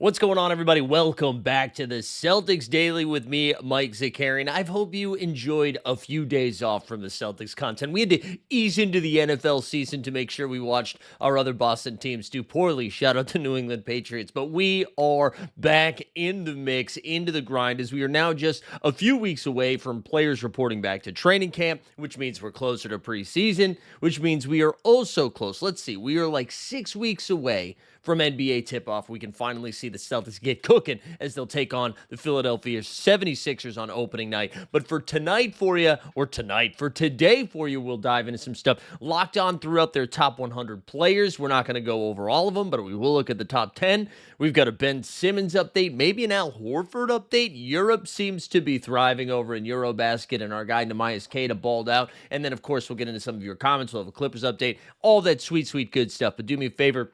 What's going on, everybody? Welcome back to the Celtics Daily with me, Mike Zakarian. I hope you enjoyed a few days off from the Celtics content. We had to ease into the NFL season to make sure we watched our other Boston teams do poorly. Shout out to New England Patriots. But we are back in the mix, into the grind, as we are now just a few weeks away from players reporting back to training camp, which means we're closer to preseason, which means we are also close. Let's see, we are like 6 weeks away from NBA tip-off. We can finally see the Celtics get cooking as they'll take on the Philadelphia 76ers on opening night. But for today for you, we'll dive into some stuff locked on throughout their top 100 players. We're not going to go over all of them, but we will look at the top 10. We've got a Ben Simmons update, maybe an Al Horford update. Europe seems to be thriving over in EuroBasket, and our guy Mike Zakarian balled out. And then, of course, we'll get into some of your comments. We'll have a Clippers update, all that sweet, sweet good stuff. But do me a favor.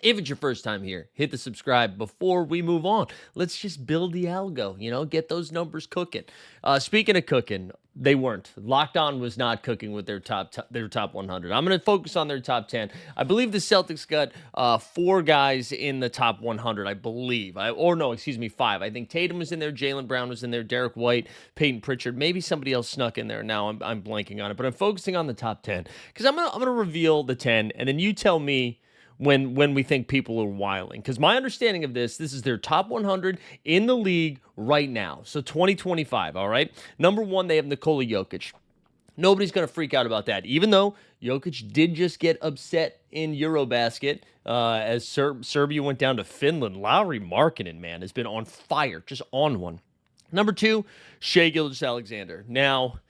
If it's your first time here, hit the subscribe before we move on. Let's just build the algo, get those numbers cooking. Speaking of cooking, they weren't. Locked On was not cooking with their top 100. I'm going to focus on their top 10. I believe the Celtics got 4 guys in the top 100, I believe. 5. I think Tatum was in there, Jaylen Brown was in there, Derek White, Peyton Pritchard. Maybe somebody else snuck in there. Now I'm blanking on it, but I'm focusing on the top 10 because I'm gonna reveal the 10, and then you tell me when we think people are wiling. Because my understanding of this is their top 100 in the league right now. So 2025, all right? Number 1, they have Nikola Jokic. Nobody's going to freak out about that, even though Jokic did just get upset in EuroBasket as Serbia went down to Finland. Lauri Markkanen, man, has been on fire, just on one. Number 2, Shai Gilgeous-Alexander. Now,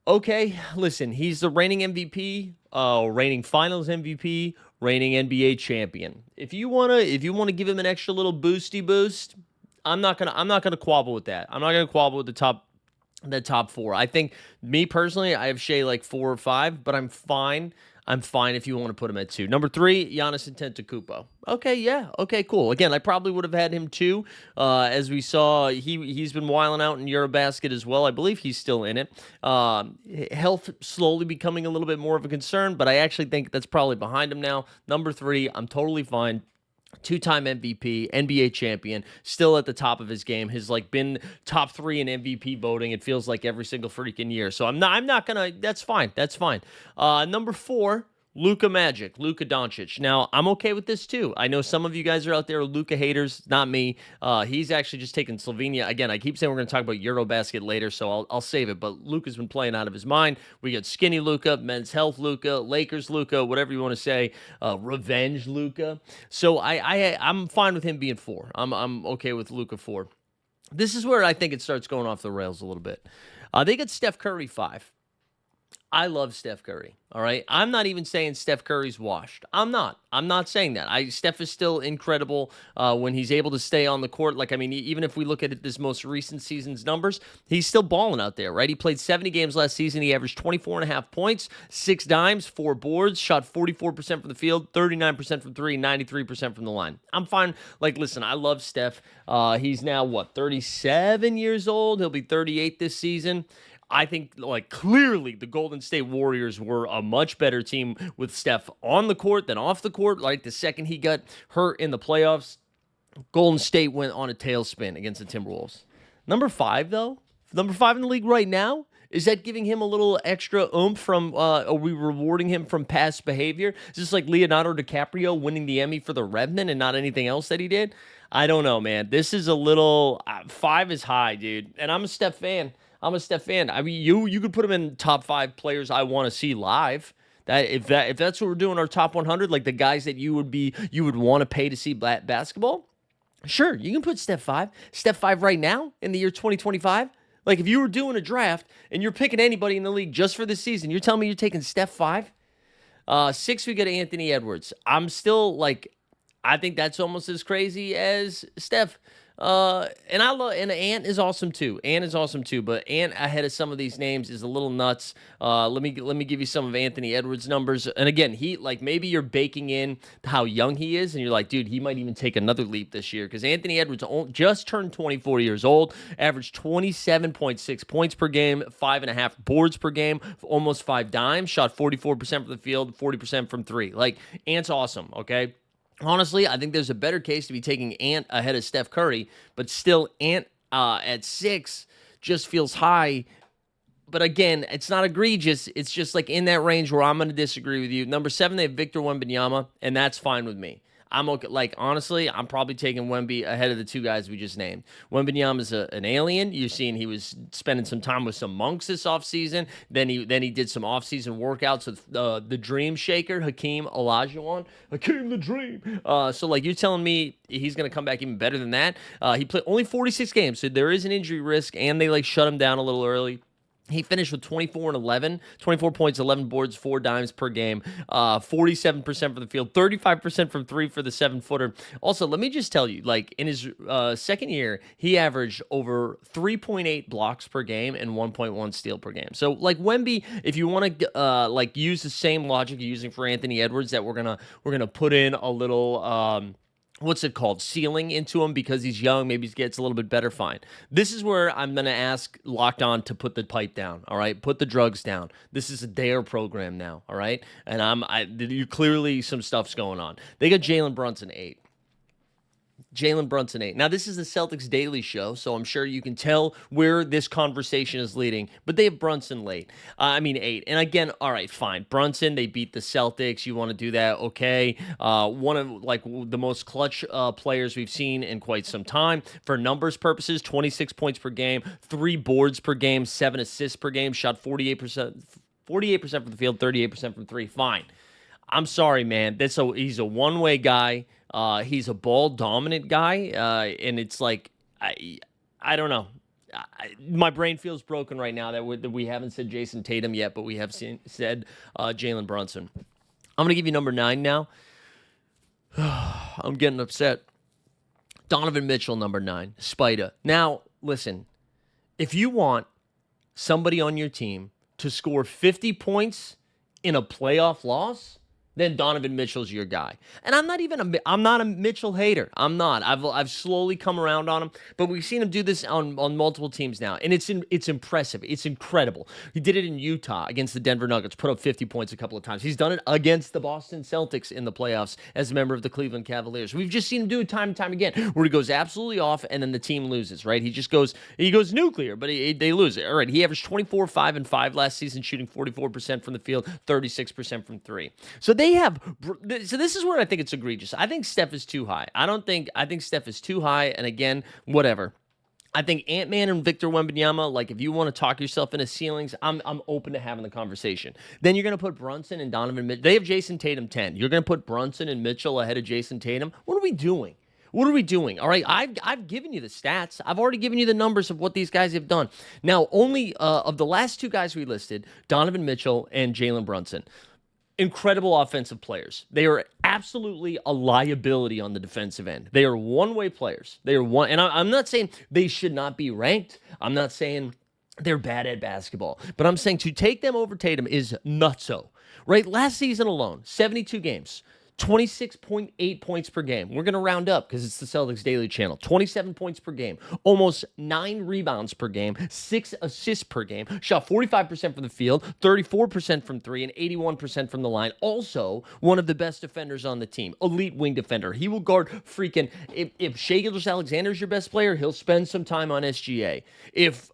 okay, listen, he's the reigning MVP, reigning Finals MVP, reigning NBA champion. If you wanna give him an extra little boosty boost, I'm not gonna quabble with that. I'm not gonna quabble with the top 4. I think, me personally, I have Shai like 4 or 5, but I'm fine. I'm fine if you want to put him at 2. Number 3, Giannis Antetokounmpo. Okay, yeah. Okay, cool. Again, I probably would have had him 2. As we saw, he's been wiling out in EuroBasket as well. I believe he's still in it. Health slowly becoming a little bit more of a concern, but I actually think that's probably behind him now. Number 3, I'm totally fine. 2-time MVP, NBA champion, still at the top of his game. Has been top 3 in MVP voting. It feels like every single freaking year. So I'm not gonna. That's fine. Number 4, Luka Doncic. Now, I'm okay with this too. I know some of you guys are out there Luka haters, not me. He's actually just taken Slovenia. Again, I keep saying we're going to talk about EuroBasket later, so I'll save it. But Luka's been playing out of his mind. We got skinny Luka, men's health Luka, Lakers Luka, whatever you want to say, revenge Luka. So I'm fine with him being 4. I'm okay with Luka 4. This is where I think it starts going off the rails a little bit. They got Steph Curry 5. I love Steph Curry, all right? I'm not even saying Steph Curry's washed. I'm not saying that. Steph is still incredible when he's able to stay on the court. Even if we look at this most recent season's numbers, he's still balling out there, right? He played 70 games last season. He averaged 24.5 points, 6 dimes, 4 boards, shot 44% from the field, 39% from 3, 93% from the line. I'm fine. Listen, I love Steph. He's now, 37 years old? He'll be 38 this season. I think, clearly the Golden State Warriors were a much better team with Steph on the court than off the court. The second he got hurt in the playoffs, Golden State went on a tailspin against the Timberwolves. Number 5, though? Number 5 in the league right now? Is that giving him a little extra oomph from, are we rewarding him from past behavior? Is this like Leonardo DiCaprio winning the Emmy for The Revenant and not anything else that he did? I don't know, man. This is a little, 5 is high, dude. And I'm a Steph fan. I mean, you could put him in top 5 players I want to see live. If that's what we're doing, our top 100, the guys that you would want to pay to see basketball. Sure, you can put Steph 5 right now in the year 2025. If you were doing a draft and you're picking anybody in the league just for this season, you're telling me you're taking Steph 5. 6, we got Anthony Edwards. I'm still I think that's almost as crazy as Steph. And Ant is awesome too. But Ant ahead of some of these names is a little nuts. Let me give you some of Anthony Edwards' numbers. And again, he maybe you're baking in how young he is, and you're like, dude, he might even take another leap this year because Anthony Edwards just turned 24 years old, averaged 27.6 points per game, 5.5 boards per game, almost 5 dimes, shot 44% from the field, 40% from 3. Ant's awesome. Okay. Honestly, I think there's a better case to be taking Ant ahead of Steph Curry, but still Ant at 6 just feels high. But again, it's not egregious. It's just like in that range where I'm going to disagree with you. Number 7, they have Victor Wembanyama, and that's fine with me. I'm okay. Like, honestly, I'm probably taking Wemby ahead of the 2 guys we just named. Wembanyama is an alien. You're seeing he was spending some time with some monks this offseason. Then he did some offseason workouts with the Dream Shaker, Hakeem Olajuwon. Hakeem the Dream. So, like, you're telling me he's going to come back even better than that? He played only 46 games, so there is an injury risk, and they, like, shut him down a little early. He finished with 24 and 11, 24 points, 11 boards, 4 dimes per game, 47% from the field, 35% from 3 for the 7-footer. Also, let me just tell you, like, in his second year, he averaged over 3.8 blocks per game and 1.1 steal per game. So, like, Wemby, if you want to like use the same logic you're using for Anthony Edwards, that we're gonna put in a little what's it called, ceiling into him because he's young, maybe he gets a little bit better, fine. This is where I'm going to ask Locked On to put the pipe down, all right? Put the drugs down. This is a DARE program now, all right? And you clearly some stuff's going on. They got Jalen Brunson 8. Jalen Brunson 8. Now, this is the Celtics Daily Show, so I'm sure you can tell where this conversation is leading, but they have Brunson 8. And again, all right, fine. Brunson, they beat the Celtics. You want to do that, okay. One of, like, the most clutch players we've seen in quite some time. For numbers purposes, 26 points per game, 3 boards per game, 7 assists per game, shot 48% from the field, 38% from 3. Fine. I'm sorry, man. He's a one-way guy. He's a ball-dominant guy, and it's like, I don't know. My brain feels broken right now that we haven't said Jason Tatum yet, but we have said Jalen Brunson. I'm going to give you number 9 now. I'm getting upset. Donovan Mitchell, number 9. Spida. Now, listen. If you want somebody on your team to score 50 points in a playoff loss, then Donovan Mitchell's your guy. And I'm not a Mitchell hater. I'm not. I've slowly come around on him, but we've seen him do this on multiple teams now, and it's impressive. It's incredible. He did it in Utah against the Denver Nuggets, put up 50 points a couple of times. He's done it against the Boston Celtics in the playoffs as a member of the Cleveland Cavaliers. We've just seen him do it time and time again, where he goes absolutely off, and then the team loses, right? He goes nuclear, but they lose it. All right, he averaged 24, 5, and 5 last season, shooting 44% from the field, 36% from 3. So this is where I think it's egregious. I think Steph is too high. I think Steph is too high, and again, whatever. I think Ant-Man and Victor Wembanyama, like, if you want to talk yourself into ceilings, I'm open to having the conversation. Then you're going to put Brunson and Donovan Mitchell. They have Jason Tatum 10. You're going to put Brunson and Mitchell ahead of Jason Tatum? What are we doing? What are we doing? All right, I've given you the stats. I've already given you the numbers of what these guys have done. Now, only of the last 2 guys we listed, Donovan Mitchell and Jalen Brunson, incredible offensive players. They are absolutely a liability on the defensive end. They are one-way players. And I'm not saying they should not be ranked. I'm not saying they're bad at basketball. But I'm saying to take them over Tatum is nutso. Right? Last season alone, 72 games. 26.8 points per game. We're going to round up because it's the Celtics Daily Channel. 27 points per game. Almost 9 rebounds per game. 6 assists per game. Shot 45% from the field. 34% from 3 and 81% from the line. Also, one of the best defenders on the team. Elite wing defender. He will guard freaking... If Shai Gilgeous-Alexander is your best player, he'll spend some time on SGA. If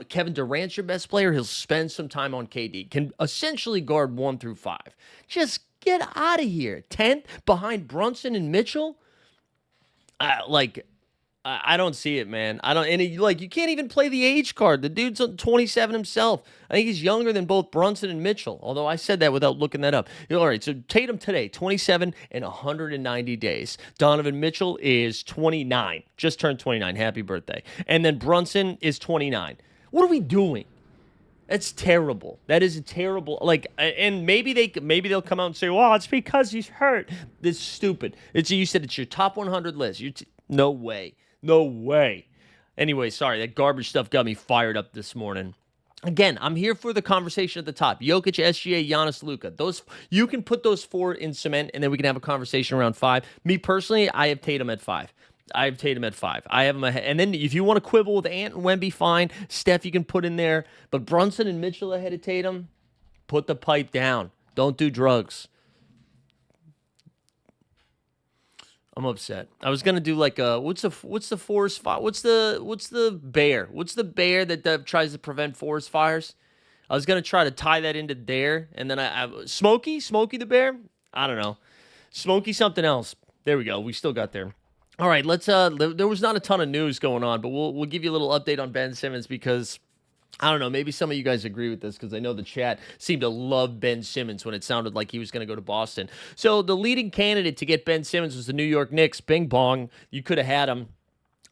Kevin Durant's your best player, he'll spend some time on KD. Can essentially guard 1 through 5. Just get out of here. 10th behind Brunson and Mitchell? I don't see it, man. You can't even play the age card. The dude's 27 himself. I think he's younger than both Brunson and Mitchell, although I said that without looking that up. All right, so Tatum today, 27 and 190 days. Donovan Mitchell is 29. Just turned 29. Happy birthday. And then Brunson is 29. What are we doing? That's terrible. That is a terrible, and maybe they'll come out and say, well, it's because he's hurt. That's stupid. You said it's your top 100 list. No way. No way. Anyway, sorry, that garbage stuff got me fired up this morning. Again, I'm here for the conversation at the top. Jokic, SGA, Giannis, Luka. You can put those 4 in cement, and then we can have a conversation around 5. Me personally, I have Tatum at 5. I have Tatum at 5. I have him ahead. And then if you want to quibble with Ant and Wemby, fine. Steph, you can put in there. But Brunson and Mitchell ahead of Tatum, put the pipe down. Don't do drugs. I'm upset. I was gonna do like a what's the forest fire? What's the bear that tries to prevent forest fires? I was gonna try to tie that into there, and then I Smokey the bear. I don't know, Smokey something else. There we go. We still got there. All right, let's. There was not a ton of news going on, but we'll give you a little update on Ben Simmons because I don't know. Maybe some of you guys agree with this because I know the chat seemed to love Ben Simmons when it sounded like he was going to go to Boston. So the leading candidate to get Ben Simmons was the New York Knicks. Bing bong, you could have had him.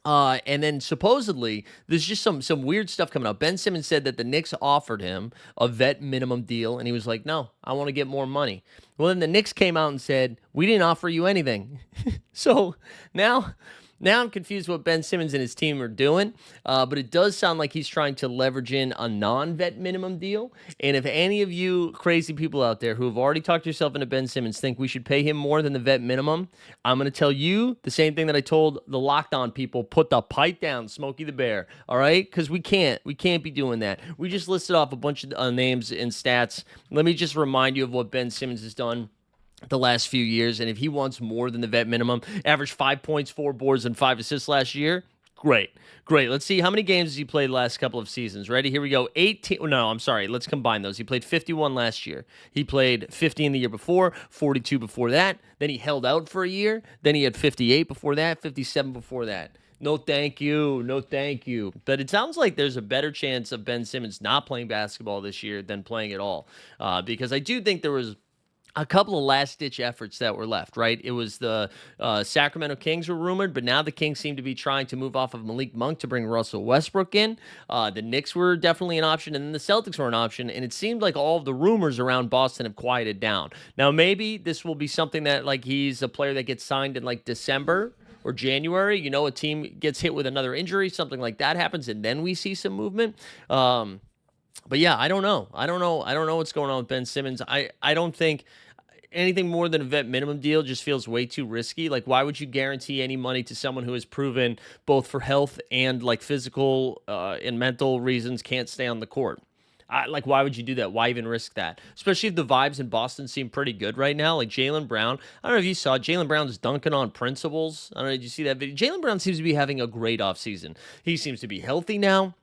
And then supposedly there's just some weird stuff coming out. Ben Simmons said that the Knicks offered him a vet minimum deal, and he was like, "No, I want to get more money." Well, then the Knicks came out and said, "We didn't offer you anything." So now now I'm confused what Ben Simmons and his team are doing, but it does sound like he's trying to leverage in a non-vet minimum deal. And if any of you crazy people out there who have already talked yourself into Ben Simmons think we should pay him more than the vet minimum, I'm going to tell you the same thing that I told the Locked On people: put the pipe down, Smokey the Bear. All right, because we can't be doing that. We just listed off a bunch of names and stats. Let me just remind you of what Ben Simmons has done the last few years. And if he wants more than the vet minimum, averaged 5 points, 4 boards, and 5 assists last year. Great. Let's see how many games he played last couple of seasons. Ready? Here we go. 18. No, I'm sorry. Let's combine those. He played 51 last year. He played 50 in the year before, 42 before that. Then he held out for a year. Then he had 58 before that, 57 before that. No, thank you. No, thank you. But it sounds like there's a better chance of Ben Simmons not playing basketball this year than playing at all. Because I do think there was a couple of last-ditch efforts that were left, right? It was the Sacramento Kings were rumored, but now the Kings seem to be trying to move off of Malik Monk to bring Russell Westbrook in. The Knicks were definitely an option, and then the Celtics were an option, and it seemed like all of the rumors around Boston have quieted down. Now, maybe this will be something that, like, he's a player that gets signed in, like, December or January. A team gets hit with another injury, something like that happens, and then we see some movement. But yeah, I don't know. I don't know what's going on with Ben Simmons. I don't think anything more than a vet minimum deal just feels way too risky. Like, why would you guarantee any money to someone who has proven both for health and like physical and mental reasons can't stay on the court? Why would you do that? Why even risk that? Especially if the vibes in Boston seem pretty good right now. Like Jaylen Brown, I don't know if you saw Jaylen Brown's dunking on principles. I don't know, did you see that video? Jaylen Brown seems to be having a great offseason. He seems to be healthy now.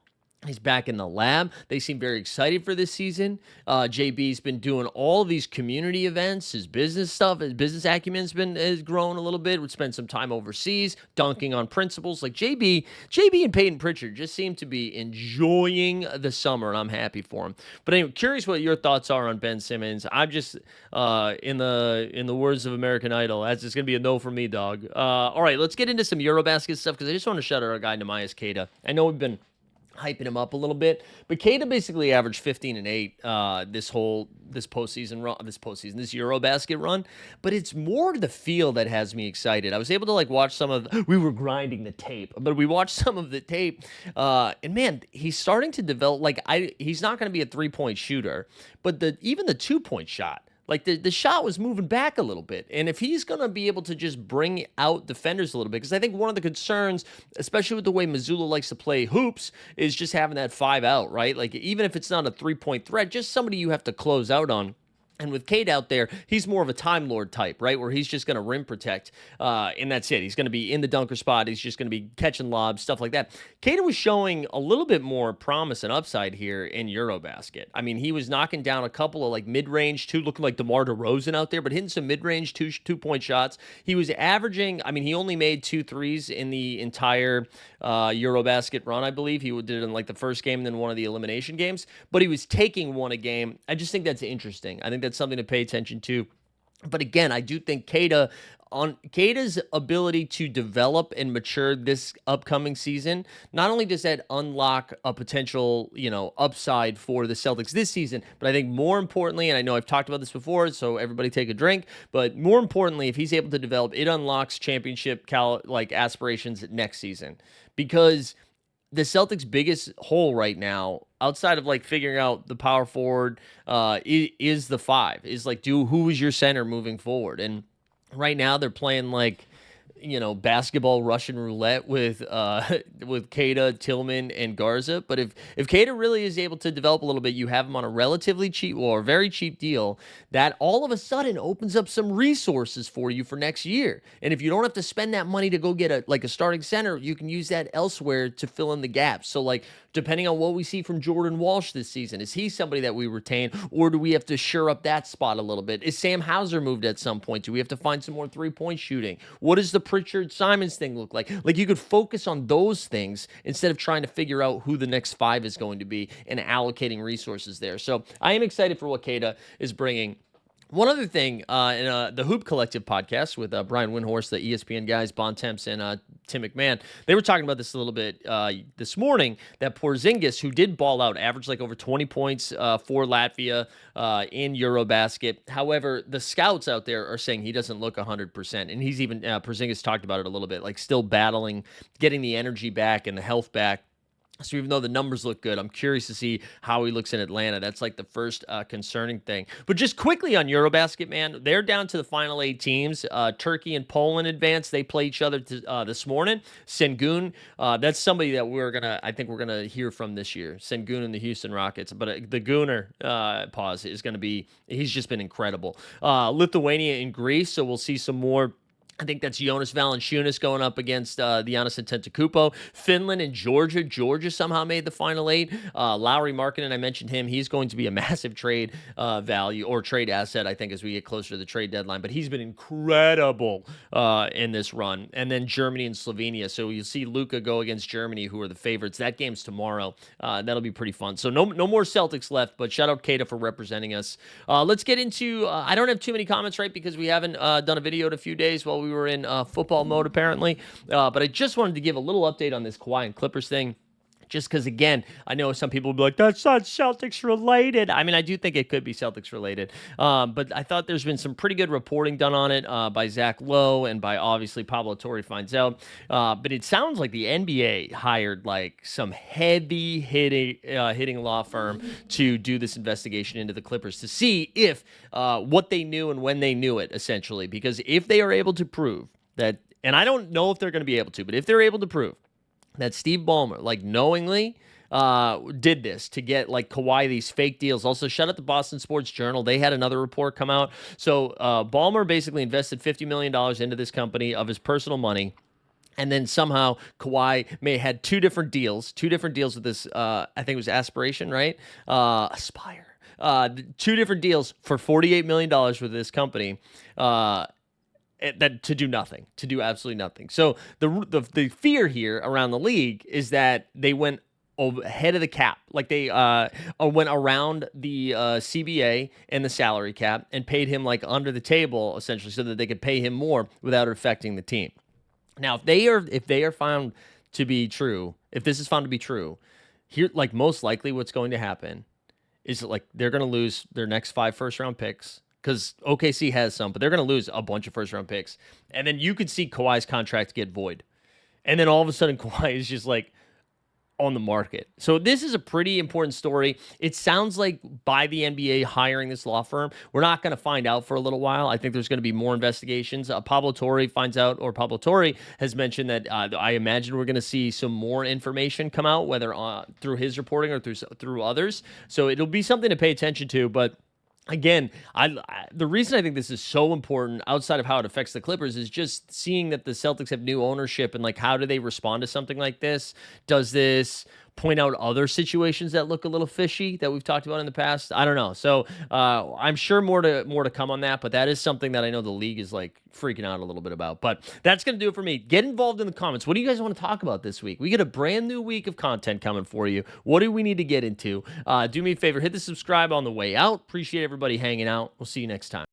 He's back in the lab. They seem very excited for this season. JB's been doing all of these community events. His business stuff, his business acumen's has grown a little bit. Would spend some time overseas, dunking on principles. Like JB and Peyton Pritchard just seem to be enjoying the summer, and I'm happy for him. But anyway, curious what your thoughts are on Ben Simmons. I'm just in the words of American Idol, that's just gonna be a no for me, dog. All right, let's get into some EuroBasket stuff because I just want to shout out our guy Nehemias Queta. I know we've been hyping him up a little bit, but Queta basically averaged 15 and 8 this EuroBasket run. But it's more the feel that has me excited. I was able to watch we were grinding the tape, but we watched some of the tape, and man, he's starting to develop. He's not going to be a 3-point shooter, but even the 2-point shot. Like the shot was moving back a little bit. And if he's going to be able to just bring out defenders a little bit, because I think one of the concerns, especially with the way Mazzulla likes to play hoops, is just having that 5 out, right? Like even if it's not a 3-point threat, just somebody you have to close out on. And with Cade out there, he's more of a Time Lord type, right? Where he's just going to rim protect, and that's it. He's going to be in the dunker spot. He's just going to be catching lobs, stuff like that. Cade was showing a little bit more promise and upside here in EuroBasket. I mean, he was knocking down a couple of mid-range looking like DeMar DeRozan out there, but hitting some mid-range two-point shots. He was averaging, I mean, he only made 2 threes in the entire EuroBasket run, I believe. He did it in the first game and then one of the elimination games, but he was taking one a game. I just think that's interesting. I think that's something to pay attention to. But again, I do think Queta's ability to develop and mature this upcoming season, not only does that unlock a potential, upside for the Celtics this season, but I think more importantly, and I know I've talked about this before, so everybody take a drink, but more importantly, if he's able to develop, it unlocks championship aspirations next season. Because the Celtics' biggest hole right now, outside of figuring out the power forward, is the 5. Is who is your center moving forward? And right now they're playing basketball Russian roulette with with Queta, Tillman, and Garza. But if Queta really is able to develop a little bit, you have him on a relatively cheap or very cheap deal that all of a sudden opens up some resources for you for next year. And if you don't have to spend that money to go get a starting center, you can use that elsewhere to fill in the gaps. So like depending on what we see from Jordan Walsh this season, is he somebody that we retain, or do we have to shore up that spot a little bit? Is Sam Hauser moved at some point? Do we have to find some more three-point shooting? What does the Pritchard Simons thing look like? Like you could focus on those things instead of trying to figure out who the next five is going to be and allocating resources there. So I am excited for what Queta is bringing. One other thing, in the Hoop Collective podcast with Brian Windhorst, the ESPN guys, Bontemps, and Tim McMahon, they were talking about this a little bit this morning, that Porzingis, who did ball out, averaged like over 20 points for Latvia in EuroBasket. However, the scouts out there are saying he doesn't look 100%, and he's even, Porzingis talked about it a little bit, like still battling, getting the energy back and the health back. So even though the numbers look good, I'm curious to see how he looks in Atlanta. That's like the first concerning thing. But just quickly on EuroBasket, man, they're down to the final 8 teams. Turkey and Poland advanced. They play each other this morning. Sengun, that's somebody that I think we're gonna hear from this year. Sengun and the Houston Rockets. But the Gooner is going to be, he's just been incredible. Lithuania and Greece, so we'll see some more. I think that's Jonas Valanciunas going up against Giannis Antetokounmpo. Finland and Georgia. Georgia somehow made the final 8. Lauri Markkanen, I mentioned him. He's going to be a massive trade value or trade asset, I think, as we get closer to the trade deadline. But he's been incredible in this run. And then Germany and Slovenia. So you see Luka go against Germany, who are the favorites. That game's tomorrow. That'll be pretty fun. So no more Celtics left, but shout out Queta for representing us. Let's get into, I don't have too many comments, right, because we haven't done a video in a few days while we were in football mode, apparently. But I just wanted to give a little update on this Kawhi and Clippers thing. Just because, again, I know some people will be like, that's not Celtics related. I mean, I do think it could be Celtics related. But I thought there's been some pretty good reporting done on it by Zach Lowe and by, obviously, Pablo Torre finds out. But it sounds like the NBA hired like some heavy hitting law firm to do this investigation into the Clippers to see if what they knew and when they knew it, essentially. Because if they are able to prove that, and I don't know if they're going to be able to, but if they're able to prove that Steve Ballmer, like, knowingly did this to get, like, Kawhi these fake deals. Also, shout out the Boston Sports Journal. They had another report come out. So, Ballmer basically invested $50 million into this company of his personal money. And then somehow Kawhi may have had two different deals with this, I think it was Aspiration, right? Aspire. 2 different deals for $48 million with this company. That to do nothing, to do absolutely nothing. So the fear here around the league is that they went ahead of the cap, like they went around the CBA and the salary cap and paid him like under the table, essentially, so that they could pay him more without affecting the team. Now, if they are found to be true, if this is found to be true, here, like, most likely what's going to happen is like they're going to lose their next 5 first-round picks. Because OKC has some, but they're going to lose a bunch of first-round picks. And then you could see Kawhi's contract get void. And then all of a sudden, Kawhi is just, like, on the market. So this is a pretty important story. It sounds like by the NBA hiring this law firm, we're not going to find out for a little while. I think there's going to be more investigations. Pablo Torre has mentioned that I imagine we're going to see some more information come out, whether through his reporting or through others. So it'll be something to pay attention to, but again, the reason I think this is so important outside of how it affects the Clippers is just seeing that the Celtics have new ownership and, like, how do they respond to something like this? Does this point out other situations that look a little fishy that we've talked about in the past? I don't know. So I'm sure more to come on that, but that is something that I know the league is, like, freaking out a little bit about. But that's going to do it for me. Get involved in the comments. What do you guys want to talk about this week? We get a brand new week of content coming for you. What do we need to get into? Do me a favor, hit the subscribe on the way out. Appreciate everybody hanging out. We'll see you next time.